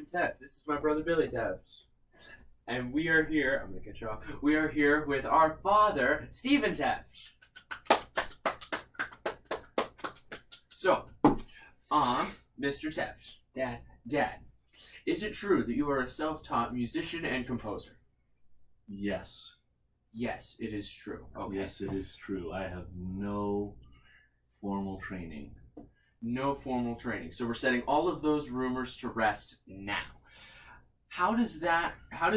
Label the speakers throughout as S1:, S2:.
S1: I'm Tefft. This is my brother Billy Tefft. And we are here, I'm going to cut you off. We are here with our father, Stephen Tefft. So, Mr. Tefft, Dad, is it true that you are a self-taught musician and composer?
S2: Yes.
S1: Yes, it is true. Okay.
S2: Yes, it is true. I have no formal training.
S1: No formal training. So we're setting all of those rumors to rest now. How does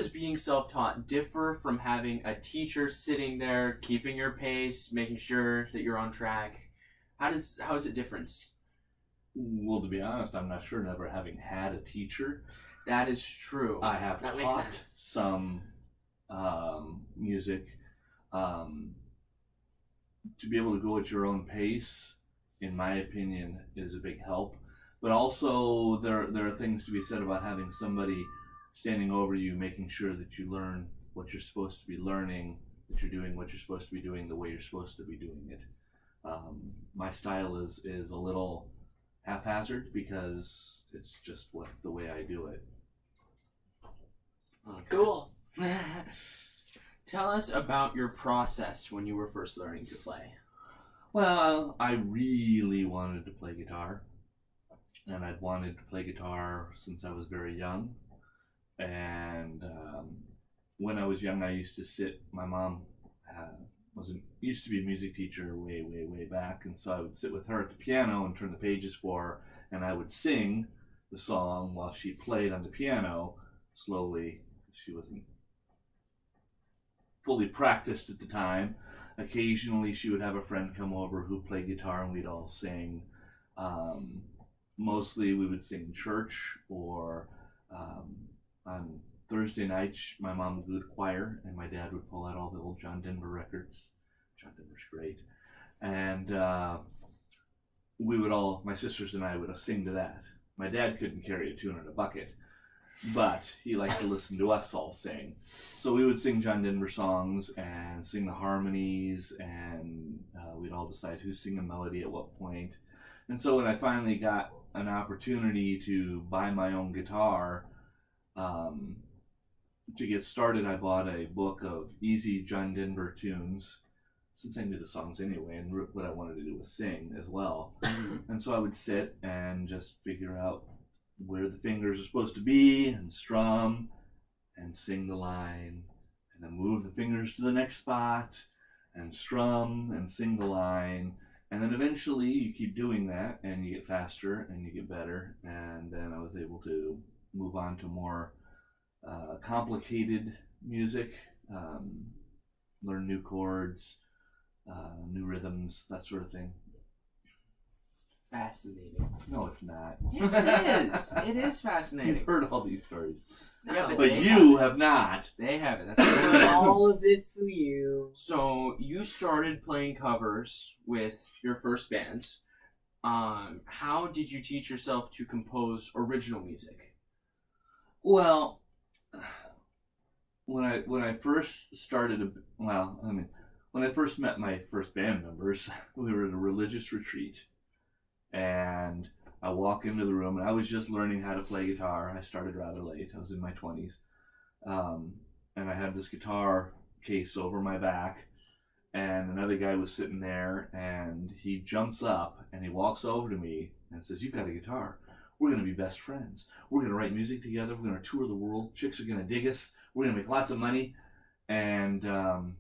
S1: being self-taught differ from having a teacher sitting there, keeping your pace, making sure that you're on track? How is it different?
S2: Well, to be honest, I'm not sure, never having had a teacher.
S1: That is true.
S2: I have
S1: That
S2: taught
S1: makes sense.
S2: some music. To be able to go at your own pace, in my opinion, is a big help. But also, there are things to be said about having somebody standing over you, making sure that you learn what you're supposed to be learning, that you're doing what you're supposed to be doing the way you're supposed to be doing it. My style is a little haphazard because it's just the way I do it.
S1: Okay. Cool. Tell us about your process when you were first learning to play.
S2: Well, I really wanted to play guitar, and I'd wanted to play guitar since I was very young. And when I was young, I used to sit. My mom used to be a music teacher way back, and so I would sit with her at the piano and turn the pages for her, and I would sing the song while she played on the piano slowly. She wasn't fully practiced at the time. Occasionally she would have a friend come over who played guitar and we'd all sing. Mostly we would sing in church, or on Thursday nights my mom would do the choir and my dad would pull out all the old John Denver records. John Denver's great. And my sisters and I would sing to that. My dad couldn't carry a tune in a bucket, but he liked to listen to us all sing. So we would sing John Denver songs and sing the harmonies, and we'd all decide who's singing a melody at what point. And so when I finally got an opportunity to buy my own guitar, to get started, I bought a book of easy John Denver tunes, since I knew the songs anyway, and what I wanted to do was sing as well. And so I would sit and just figure out where the fingers are supposed to be and strum and sing the line, and then move the fingers to the next spot and strum and sing the line. And then eventually you keep doing that and you get faster and you get better. And then I was able to move on to more complicated music, learn new chords, new rhythms, that sort of thing.
S1: Fascinating.
S2: No, it's not.
S1: Yes, it is. It is fascinating.
S2: You've heard all these stories.
S1: Yeah,
S2: but you have not.
S1: They haven't. That's
S3: all of this for you.
S1: So you started playing covers with your first band. How did you teach yourself to compose original music?
S2: Well, when I first started, when I first met my first band members, we were at a religious retreat, and I walk into the room, and I was just learning how to play guitar. I started rather late. I was in my 20s, and I had this guitar case over my back, and another guy was sitting there, and he jumps up and he walks over to me and says, "You've got a guitar. We're going to be best friends. We're going to write music together. We're going to tour the world. Chicks are going to dig us. We're going to make lots of money." And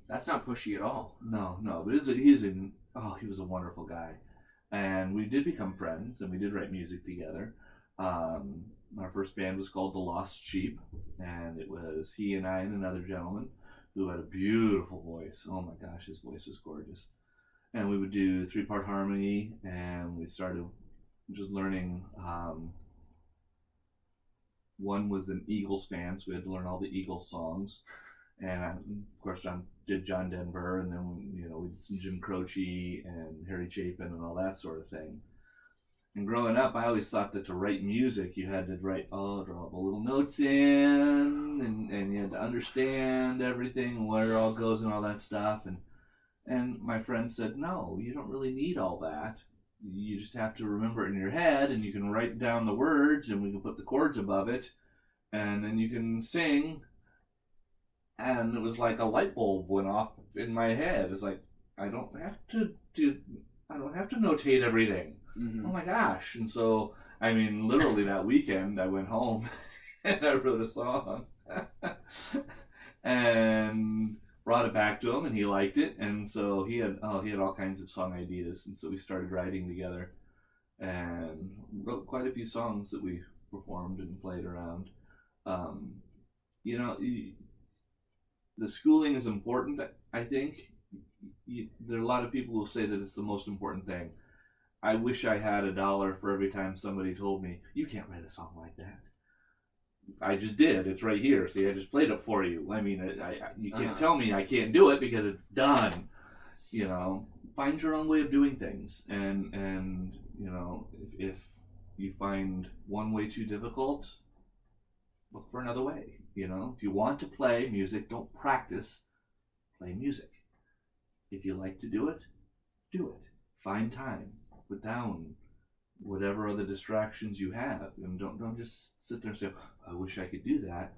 S1: that's not pushy at all.
S2: No, but he was a wonderful guy, and we did become friends, and we did write music together. Our first band was called The Lost Sheep, and it was he and I and another gentleman who had a beautiful voice. Oh my gosh, his voice was gorgeous. And we would do 3-part harmony, and we started just learning. One was an Eagles fan, so we had to learn all the Eagles songs. And of course, I did John Denver, and then we did some Jim Croce and Harry Chapin and all that sort of thing. And growing up, I always thought that to write music, you had to draw all the little notes in, and you had to understand everything, where it all goes and all that stuff. And my friend said, "No, you don't really need all that. You just have to remember it in your head, and you can write down the words, and we can put the chords above it, and then you can sing. And it was like a light bulb went off in my head. It's like, I don't have to notate everything.
S1: Mm-hmm.
S2: Oh my gosh. And so, I mean, literally that weekend I went home and I wrote a song and brought it back to him, and he liked it. And so he had all kinds of song ideas. And so we started writing together and wrote quite a few songs that we performed and played around. You know, the schooling is important, I think. There are a lot of people who say that it's the most important thing. I wish I had $1 for every time somebody told me, you can't write a song like that. I just did. It's right here. See, I just played it for you. I mean, you can't tell me I can't do it because it's done. You know, find your own way of doing things. And you know, if you find one way too difficult, look for another way. You know, if you want to play music, don't practice. Play music. If you like to do it, do it. Find time. Put down whatever other distractions you have, and don't just sit there and say, I wish I could do that.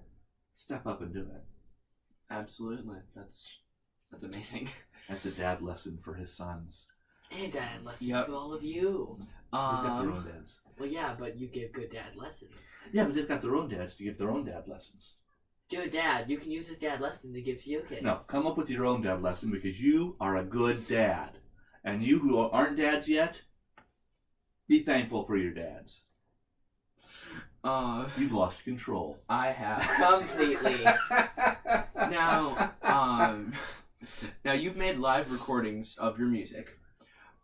S2: Step up and do it.
S1: Absolutely. That's amazing.
S2: That's a dad lesson for his sons.
S3: And dad lessons
S1: Yep.
S3: for all of you.
S2: They've got their own dads.
S3: Well, yeah, but you give good dad lessons.
S2: Yeah, but they've got their own dads to give their own dad lessons.
S3: Good dad, you can use his dad lesson to give to your kids.
S2: No, come up with your own dad lesson, because you are a good dad. And you who aren't dads yet, be thankful for your dads. You've lost control.
S1: I have.
S3: Completely.
S1: Now, now you've made live recordings of your music.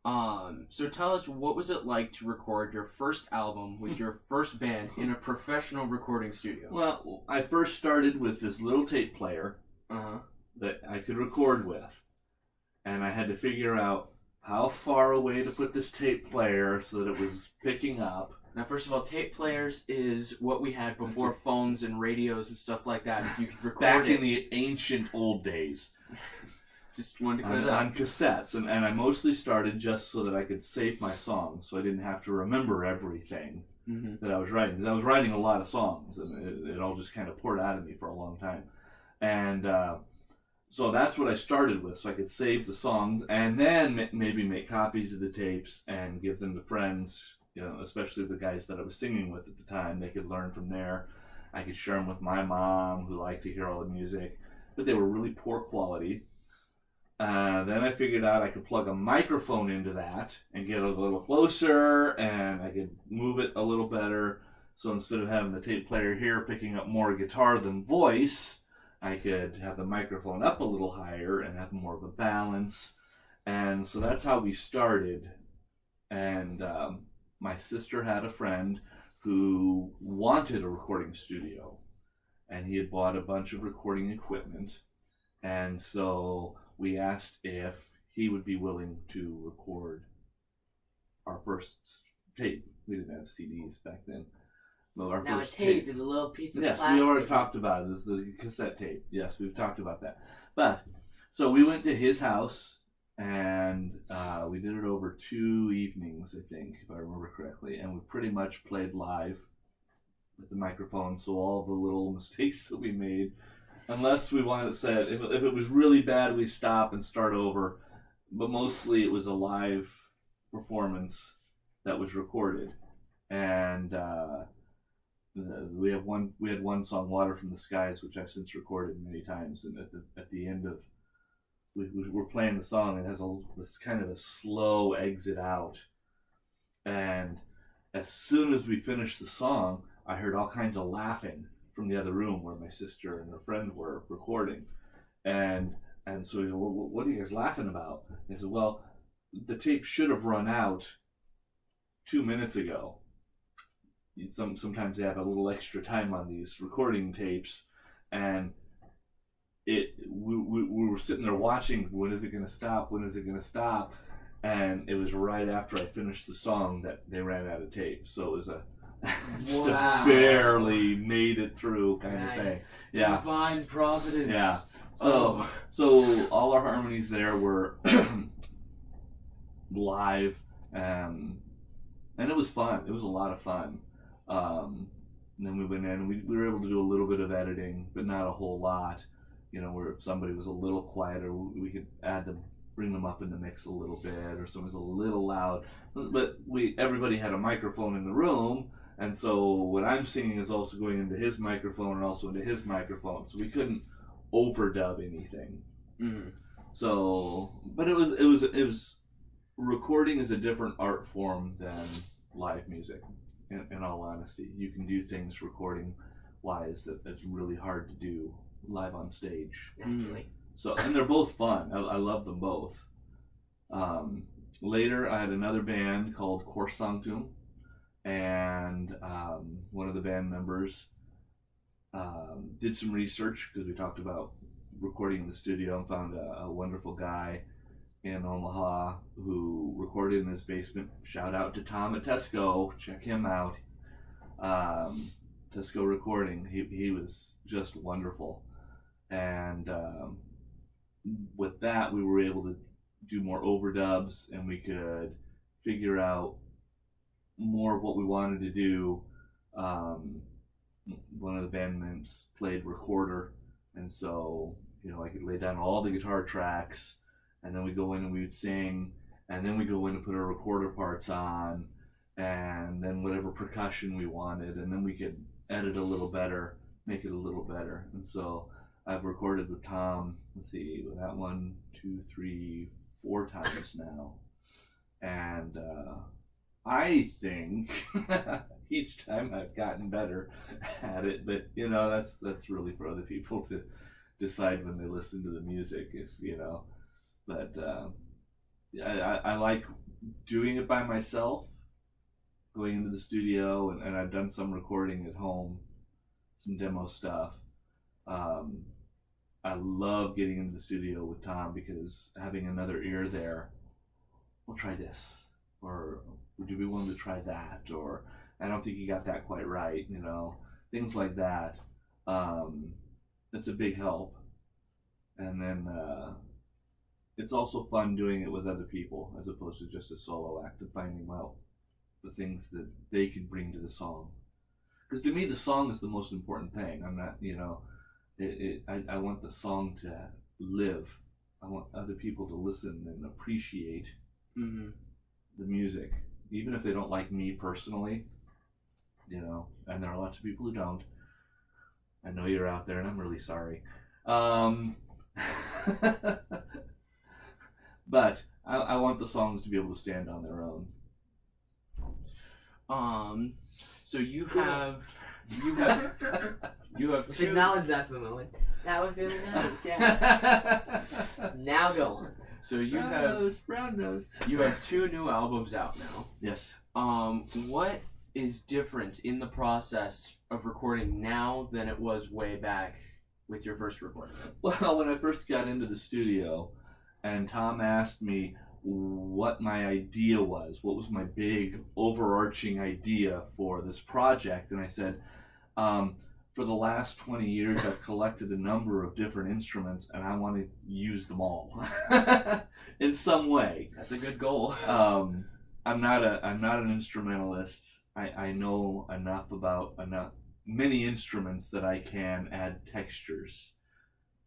S1: So tell us, what was it like to record your first album with your first band in a professional recording studio?
S2: Well, I first started with this little tape player that I could record with. And I had to figure out how far away to put this tape player so that it was picking up.
S1: Now, first of all, tape players is what we had before phones and radios and stuff like that. If you could record
S2: back
S1: it.
S2: in the ancient old days.
S1: Just wanted to clear that
S2: on cassettes. And I mostly started just so that I could save my songs, so I didn't have to remember everything that I was writing. Because I was writing a lot of songs, and it all just kind of poured out of me for a long time. And so that's what I started with, so I could save the songs, and then maybe make copies of the tapes and give them to friends, you know, especially the guys that I was singing with at the time. They could learn from there. I could share them with my mom, who liked to hear all the music, but they were really poor quality. Then I figured out I could plug a microphone into that and get it a little closer, and I could move it a little better. So instead of having the tape player here picking up more guitar than voice, I could have the microphone up a little higher and have more of a balance. And so that's how we started. And my sister had a friend who wanted a recording studio, and he had bought a bunch of recording equipment. And so we asked if he would be willing to record our first tape. We didn't have CDs back then. Well, our
S3: Now
S2: first
S3: a tape is a little piece of
S2: yes,
S3: plastic.
S2: we already talked about it. This is the cassette tape. Yes, we've talked about that. But so we went to his house, and we did it over 2 evenings, I think, if I remember correctly. And we pretty much played live with the microphone. So all the little mistakes that we made, unless we wanted to say, if it was really bad, we stop and start over. But mostly it was a live performance that was recorded. And we had one song, "Water from the Skies," which I've since recorded many times. And at the end of we're playing the song, it has this kind of a slow exit out. And as soon as we finished the song, I heard all kinds of laughing from the other room where my sister and her friend were recording. And so we said, well, what are you guys laughing about? And they said, well, the tape should have run out 2 minutes ago. Sometimes they have a little extra time on these recording tapes, and we were sitting there watching, when is it going to stop? When is it going to stop? And it was right after I finished the song that they ran out of tape. So it was just barely made it through kind of thing. Yeah.
S1: Divine providence.
S2: Yeah. So all our harmonies there were live, and it was fun. It was a lot of fun. And then we went in and we were able to do a little bit of editing, but not a whole lot. You know, where if somebody was a little quieter, we could bring them up in the mix a little bit, or someone's a little loud. But everybody had a microphone in the room, and so what I'm singing is also going into his microphone and also into his microphone. So we couldn't overdub anything.
S1: Mm-hmm.
S2: So, but it was recording is a different art form than live music. In all honesty, you can do things recording wise that's really hard to do live on stage.
S3: Naturally.
S2: So, and they're both fun. I love them both. Later, I had another band called Cor Sanctum, and one of the band members did some research because we talked about recording in the studio and found a wonderful guy in Omaha who recorded in his basement. Shout out to Tom at Tesco. Check him out. Tesco Recording. He was just wonderful. And with that, we were able to do more overdubs, and we could figure out more of what we wanted to do. One of the bandmates played recorder, and so, you know, I could lay down all the guitar tracks, and then we go in and we would sing, and then we go in and put our recorder parts on, and then whatever percussion we wanted, and then we could edit a little better, make it a little better. And so I've recorded with Tom, let's see, that 1, 2, 3, 4 times now. And I think each time I've gotten better at it, but you know, that's really for other people to decide when they listen to the music, if you know. But I like doing it by myself, going into the studio, and I've done some recording at home, some demo stuff. I love getting into the studio with Tom because having another ear there, we'll try this, or do we want to try that, or I don't think you got that quite right, you know, things like that. It's a big help. And then it's also fun doing it with other people as opposed to just a solo act, and finding out the things that they can bring to the song. Because to me, the song is the most important thing. I'm not, you know, I want the song to live. I want other people to listen and appreciate the music, even if they don't like me personally, you know, and there are lots of people who don't. I know you're out there, and I'm really sorry. But I want the songs to be able to stand on their own.
S1: So you have
S3: Let's
S1: two.
S3: acknowledge that for a moment. That was really nice. Yeah. Now go on.
S1: So you
S2: brown nose.
S1: You have 2 new albums out now.
S2: Yes.
S1: What is different in the process of recording now than it was way back with your first recording?
S2: Well, when I first got into the studio, and Tom asked me what my idea was, what was my big overarching idea for this project, and I said, for the last 20 years I've collected a number of different instruments, and I want to use them all in some way.
S1: That's a good goal.
S2: I'm not an instrumentalist. I know enough many instruments that I can add textures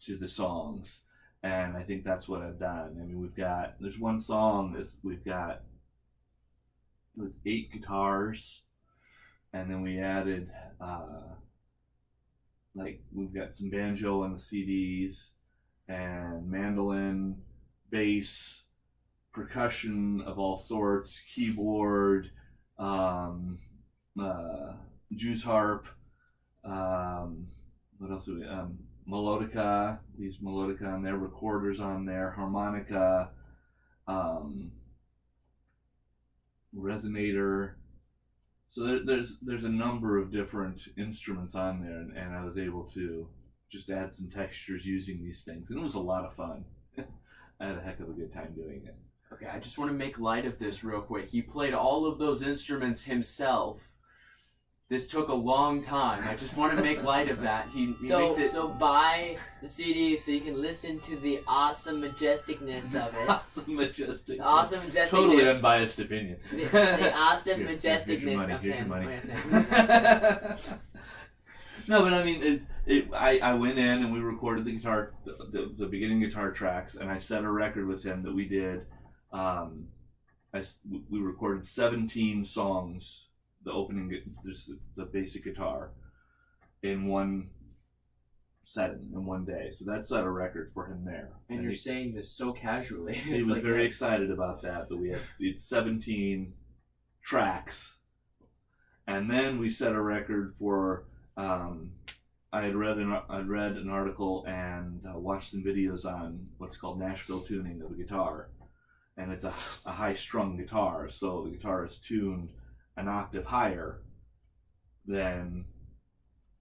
S2: to the songs. And I think that's what I've done. I mean, there's one song it was 8 guitars, and then we added, we've got some banjo on the CDs, and mandolin, bass, percussion of all sorts, keyboard, juice harp, what else do we, melodica, these melodica on there, recorders on there, harmonica, resonator. So there's a number of different instruments on there, and I was able to just add some textures using these things, and it was a lot of fun. I had a heck of a good time doing it.
S1: Okay, I just want to make light of this real quick. He played all of those instruments himself. This took a long time. I just want to make light of that. He makes it...
S3: So buy the CD so you can listen to the awesome majesticness of it.
S2: Awesome majestic.
S3: Awesome majesticness.
S2: Totally unbiased opinion.
S3: The awesome
S2: Here's your
S3: majesticness
S2: money,
S3: of
S2: here's your
S3: him.
S2: money.
S3: Okay,
S2: No, but I mean, I went in and we recorded the guitar, the beginning guitar tracks, and I set a record with him that we did. We recorded 17 songs, the opening, just the basic guitar, in one setting in one day. So that set a record for him there.
S1: And you're saying this so casually.
S2: He was very excited about that we had 17 tracks. And then we set a record for, I had read an article and watched some videos on what's called Nashville tuning of a guitar. And it's a high-strung guitar, so the guitar is tuned an octave higher than,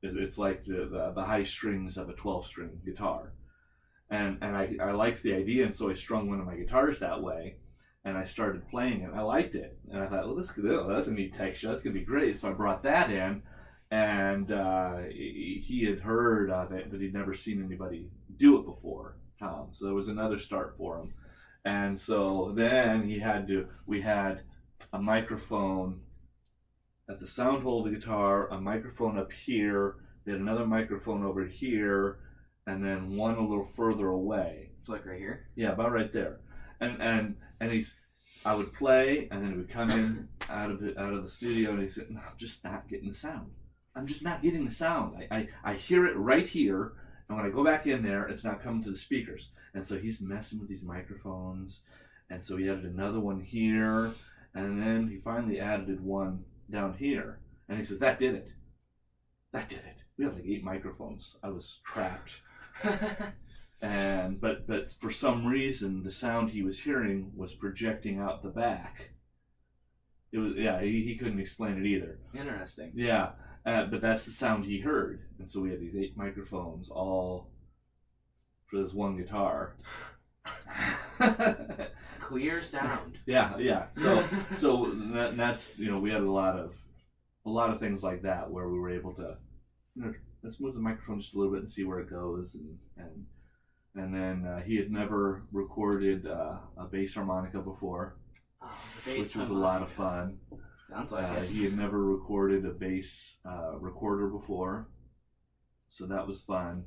S2: it's like the high strings of a 12-string guitar. And I liked the idea, and so I strung one of my guitars that way. And I started playing it. I liked it, and I thought, well, that's a neat texture. That's gonna be great. So I brought that in, and he had heard of it, but he'd never seen anybody do it before, Tom. So there was another start for him. And so then we had a microphone at the sound hole of the guitar, a microphone up here, we had another microphone over here, and then one a little further away.
S1: It's like right here?
S2: Yeah, about right there. And I would play, and then he would come in out of the studio, and he said, "No, I'm just not getting the sound. I'm just not getting the sound. I hear it right here, and when I go back in there, it's not coming to the speakers." And so he's messing with these microphones, and so he added another one here, and then he finally added one down here, and he says, "That did it. That did it." We had like 8 microphones. I was trapped. And but for some reason the sound he was hearing was projecting out the back. It was he couldn't explain it either.
S1: Interesting.
S2: Yeah, but that's the sound he heard, and so we had these 8 microphones all for this one guitar.
S1: Clear sound.
S2: Yeah. So that's we had a lot of things like that where we were able to let's move the microphone just a little bit and see where it goes, and then he had never recorded a bass harmonica before, which was a lot of fun.
S1: Sounds like it.
S2: He had never recorded a bass recorder before, so that was fun.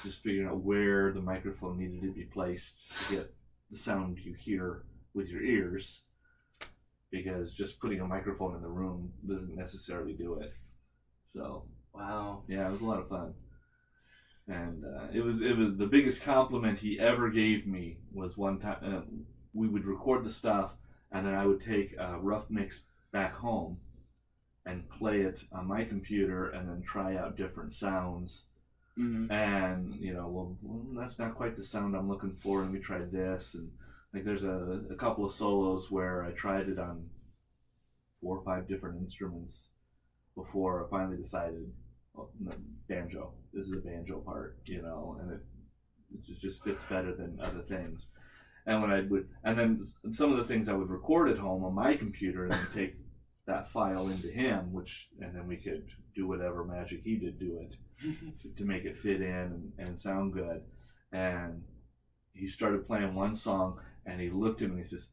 S2: Just figuring out where the microphone needed to be placed to get the sound you hear with your ears, because just putting a microphone in the room doesn't necessarily do it. So
S1: wow.
S2: Yeah, it was a lot of fun. And it was the biggest compliment he ever gave me was one time we would record the stuff, and then I would take a rough mix back home and play it on my computer, and then try out different sounds.
S1: Mm-hmm.
S2: And well, that's not quite the sound I'm looking for, and we tried this, and like there's a couple of solos where I tried it on 4 or 5 different instruments before I finally decided, banjo. This is a banjo part, and it just fits better than other things. And and then some of the things I would record at home on my computer and then take that file into him, and then we could do whatever magic he did do it to make it fit in and sound good. And he started playing one song, and he looked at me and he says,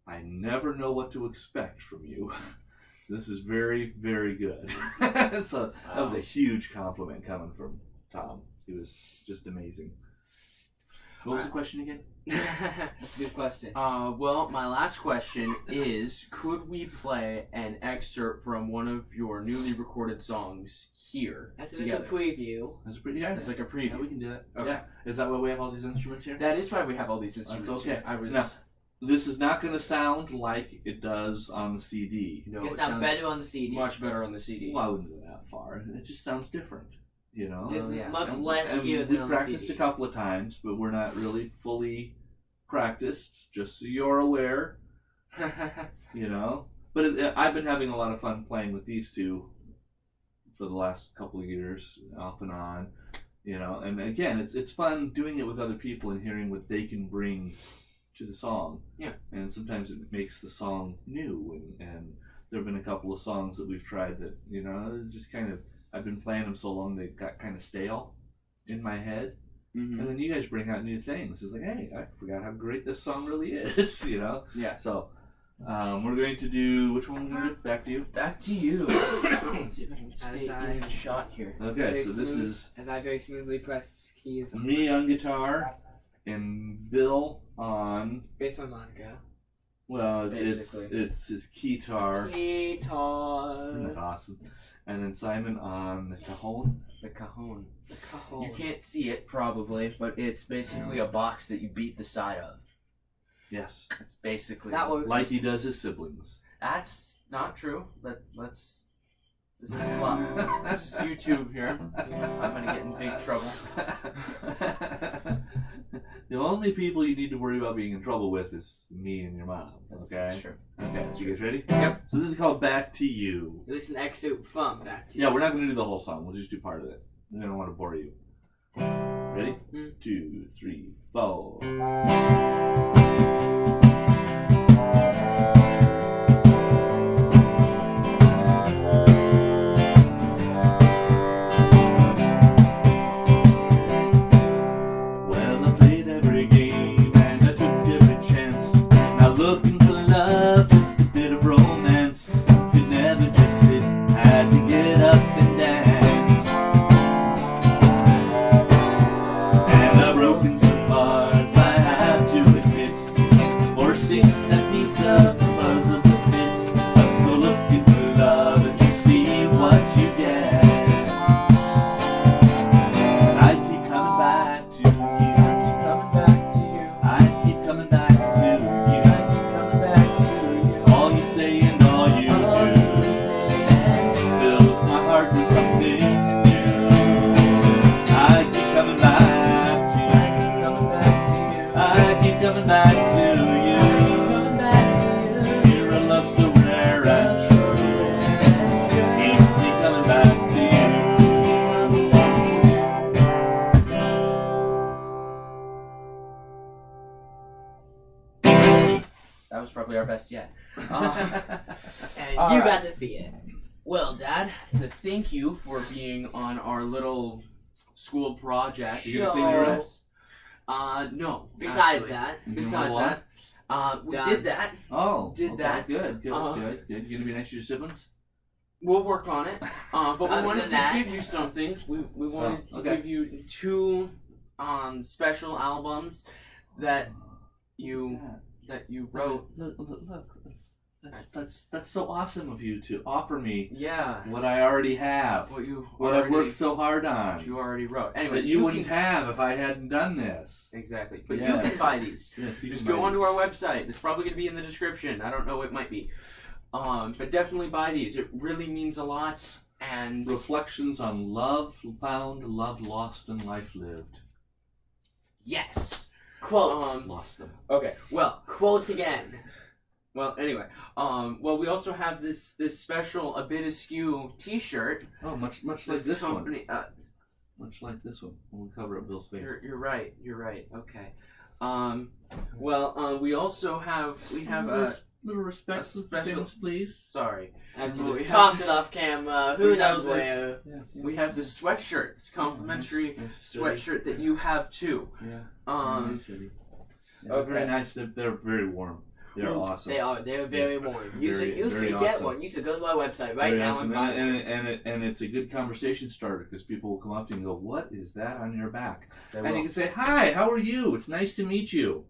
S2: "I never know what to expect from you. This is very, very good." So that was a huge compliment coming from Tom. He was just amazing. What was the question again?
S3: That's a good question.
S1: Well, my last question is, could we play an excerpt from one of your newly recorded songs here
S3: That's
S1: together?
S3: a preview.
S2: That's pretty good.
S1: It's like a preview.
S2: Yeah, we can do that.
S1: Okay.
S2: Yeah. Is that why we have all these instruments here?
S1: That is why we have all these instruments.
S2: That's okay.
S1: Here. I was.
S2: Now, this is not going to sound like it does on the CD.
S1: No,
S3: It
S1: it
S3: sounds
S1: sounds
S3: better on the CD.
S1: much better on the CD.
S2: Well, I wouldn't go that far. It just sounds different,
S3: Just
S1: yeah.
S3: much
S2: And-
S3: less
S2: and
S3: here
S2: we
S3: than on the
S2: practiced
S3: CD.
S2: a couple of times, but we're not really fully practiced, just so you're aware, But I've been having a lot of fun playing with these two for the last couple of years, off and on, and again, it's fun doing it with other people and hearing what they can bring to the song.
S1: Yeah.
S2: And sometimes it makes the song new, and there have been a couple of songs that we've tried that, it's just kind of, I've been playing them so long they got kind of stale in my head.
S1: Mm-hmm.
S2: And then you guys bring out new things. It's like, hey, I forgot how great this song really is,
S1: Yeah.
S2: So We're going to do, which one we're going to do? Back to you?
S1: Back to you. Let's see if I can stay in shot here.
S2: Okay, so this is
S3: As I very smoothly press keys.
S2: me on guitar and Bill on,
S3: Based on Monica.
S2: well,
S1: Basically.
S2: it's his keytar. Isn't that
S3: Guitar.
S2: awesome? And then Simon on the cajon.
S1: The cajon.
S3: The cajon.
S1: You can't see it probably, but it's basically a box that you beat the side of.
S2: Yes.
S1: That's basically
S3: That works.
S2: Like he does his siblings.
S1: That's not true. Let's. This is this is YouTube here. I'm gonna get in big trouble.
S2: The only people you need to worry about being in trouble with is me and your mom. Okay.
S1: That's true.
S2: Okay. So you guys ready?
S1: Yep.
S2: So this is called Back to You.
S3: It was an excerpt from Back to
S2: Yeah, we're not going to do the whole song. We'll just do part of it. We don't want to bore you. Ready? 2, 3, 4. Well, I played every game and I took every chance. Now looking for love, just a bit of romance. Could never just sit, had to get up and dance. And I've broken some hearts, I have to admit. Forcing a piece of the puzzle to fit. But go looking for love and just see what you get. I keep coming back to you. I keep coming back to you. I keep coming back to you. All you say and all you do fills my heart with something new. I keep coming back to you. I keep coming back to you. You're a love so rare and true. Keeps me coming back to
S1: That was probably our best yet.
S3: And
S1: All
S3: you
S1: right.
S3: got to see it.
S1: Well, Dad, to thank you for being on our little school project.
S2: You gonna clean your ass?
S1: No.
S3: Besides
S1: actually.
S3: that,
S2: You gonna
S1: Besides
S2: mow the
S1: that, we
S3: Done.
S1: did that.
S2: Oh,
S1: Did
S2: okay,
S1: that.
S2: Good. You
S1: Uh,
S2: gonna be nice to your siblings?
S1: We'll work on it. But we
S3: Other
S1: wanted
S3: than
S1: to
S3: that-
S1: give you something. We wanted to
S2: okay.
S1: give you 2 special albums that you wrote.
S2: Look. That's so awesome of you to offer me
S1: Yeah.
S2: what I already have,
S1: What
S2: I've worked so hard on,
S1: you already wrote. Anyway,
S2: that you wouldn't have if I hadn't done this.
S1: Exactly. But
S2: Yeah.
S1: you can buy these.
S2: Yes, you
S1: Just
S2: can
S1: go
S2: buy
S1: onto
S2: these.
S1: our website. It's probably going to be in the description. I don't know. It might be. But definitely buy these. It really means a lot. And
S2: Reflections on love found, love lost, and life lived.
S1: yes.
S3: quote.
S2: Lost them.
S1: Okay.
S3: Quote again.
S1: Well. Anyway. Well, we also have this special A Bit Askew T-shirt.
S2: Oh, much like this
S1: company.
S2: one. Much like this one. We'll cover up Bill's face.
S1: You're right. You're right. Okay. Well. We also have. We have a.
S2: Little respect
S1: a
S2: for
S1: special-
S2: things, please.
S1: Sorry.
S3: As
S1: Well,
S3: you
S1: we
S3: just
S1: have
S3: tossed
S1: this-
S3: it off camera. Who
S1: we have
S3: knows
S1: this-
S3: where?
S1: We have this sweatshirt. It's complimentary
S2: Nice
S1: sweatshirt that you have too.
S2: Yeah.
S1: Um.
S2: Very
S1: okay.
S2: Very nice. They're very warm. They're
S1: Well,
S2: awesome.
S3: They are. They're very warm. You
S2: Very-
S3: should
S2: very
S3: get
S2: awesome.
S3: one. You should go to our website right
S2: Very
S3: now
S2: awesome.
S3: and buy one.
S2: And it's a good conversation starter because people will come up to you and go, "What is that on your back?"
S1: They
S2: And you
S1: will.
S2: can say, "Hi, how are you? It's nice to meet you."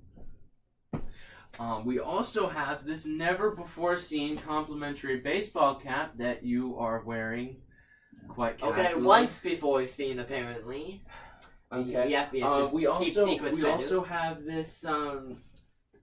S1: We also have this never before seen complimentary baseball cap that you are wearing quite casually.
S3: Okay, once before seen apparently.
S1: Okay.
S3: You have to
S1: We
S3: keep
S1: also
S3: secrets.
S1: we
S3: better.
S1: also have this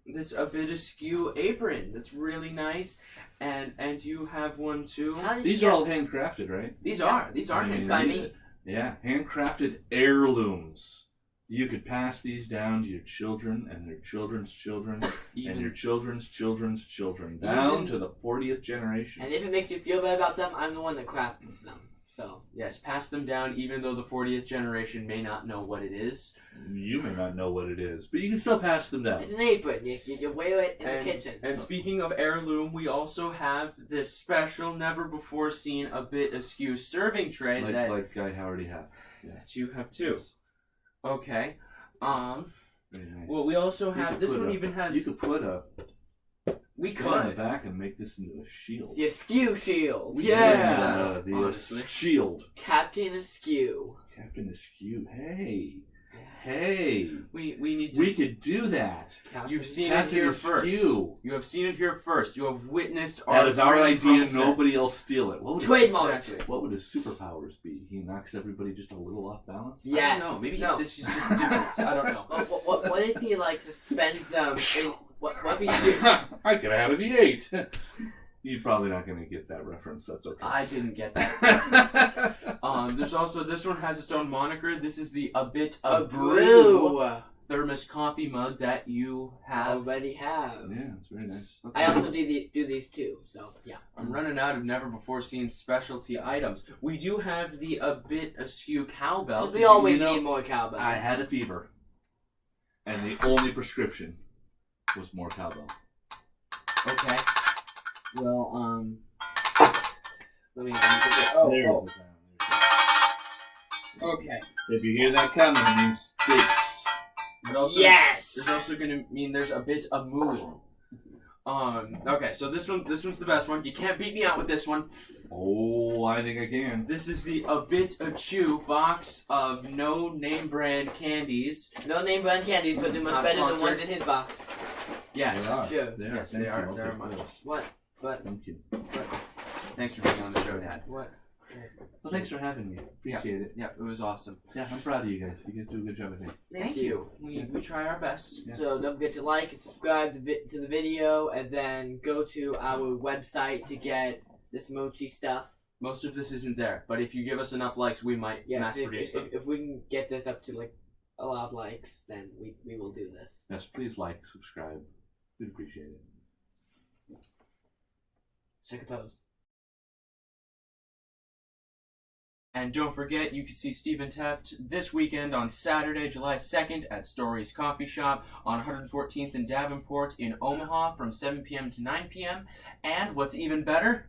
S1: this A Bit Askew apron that's really nice, and you have one too.
S3: How did
S2: These
S3: you
S2: are
S3: get-
S2: all handcrafted, right?
S1: These are
S2: I mean,
S1: handcrafted.
S3: by me.
S2: Yeah, handcrafted heirlooms. You could pass these down to your children and their children's children and your
S1: Even
S2: children's children's children down
S1: Even-
S2: to the 40th generation.
S3: And if it makes you feel bad about them, I'm the one that crafts them. So
S1: yes, pass them down. Even though the 40th generation may not know what it is.
S2: You may not know what it is, but you can still pass them down.
S3: it's an apron. You wear it in
S1: And-
S3: the kitchen.
S1: And speaking of heirloom, we also have this special, never before seen A Bit Askew serving tray
S2: Like I already have.
S1: that you have too.
S2: Yes.
S1: Okay.
S2: Very nice.
S1: Well, we also
S2: You
S1: have
S2: could
S1: this
S2: put
S1: one.
S2: a-
S1: Even has
S2: You could put a
S1: We
S2: Go in the
S1: could.
S2: back and make this into a shield.
S3: It's the Askew Shield.
S1: Yeah.
S2: The shield.
S3: Captain Askew.
S2: Captain Askew. Hey.
S1: We need to.
S2: We could do that.
S3: Captain
S1: You've seen
S2: Captain
S1: it here first.
S2: Askew.
S1: You have seen it here first. You have witnessed our
S2: That is our
S1: great
S2: idea.
S1: process.
S2: Nobody else steal it.
S3: Trademark.
S2: What would his superpowers be? He knocks everybody just a little off balance?
S3: Yeah.
S1: I don't know. Maybe
S3: No.
S1: this is just different. I don't know.
S3: What if he like suspends them in what if he
S2: I could have had the 8. You're probably not going to get that reference. That's okay.
S1: I didn't get that. There's also, this one has its own moniker. This is the A Bit
S3: a
S1: of Brew thermos coffee mug that you have.
S3: already have.
S2: Yeah, it's very nice.
S3: I also do these too, so yeah.
S1: I'm running out of never before seen specialty items. We do have the A Bit Askew cowbell.
S3: Because we always
S2: you know,
S3: need more cowbell.
S2: I had a fever, and the only prescription was more cowbell.
S1: Okay.
S3: Well, let me take it. Oh.
S2: the sound.
S1: Okay.
S2: If you hear that coming, it means steaks.
S1: But also,
S3: Yes.
S1: There's also going to mean there's a bit of mooing. Okay, so this one's the best one. You can't beat me out with this one.
S2: Oh, I think I can.
S1: This is the A Bit of Chew box of no name brand candies.
S3: No name brand candies, but they're much
S1: Not
S3: better than
S1: sponsored.
S3: ones in his box.
S1: Yes.
S2: They are.
S3: Sure.
S2: They are.
S1: Yes, they
S2: Thank
S1: are.
S2: you. I'll
S1: They're
S2: take
S1: mine.
S2: those.
S3: What? But
S2: Thank you.
S1: Thanks for being on the show, Dad.
S3: what?
S2: Well, thanks for having me. Appreciate it.
S1: Yeah, it was awesome.
S2: Yeah, I'm proud of you guys. You guys do a good job, I think.
S1: Thank you. We try our best.
S2: Yeah.
S3: So don't forget to like and subscribe to the video, and then go to our website to get this mochi stuff.
S1: Most of this isn't there, but if you give us enough likes, we might
S3: Yeah,
S1: mass produce them.
S3: if we can get this up to like a lot of likes, then we will do this.
S2: Yes, please like, subscribe. We'd appreciate it.
S3: Check a pose.
S1: And don't forget, you can see Steve and Tefft this weekend on Saturday, July 2nd at Story's Coffee Shop on 114th and Davenport in Omaha from 7 p.m. to 9 p.m. And what's even better?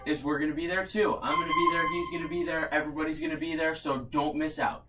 S1: Is we're going to be there too. I'm going to be there, he's going to be there, everybody's going to be there, so don't miss out.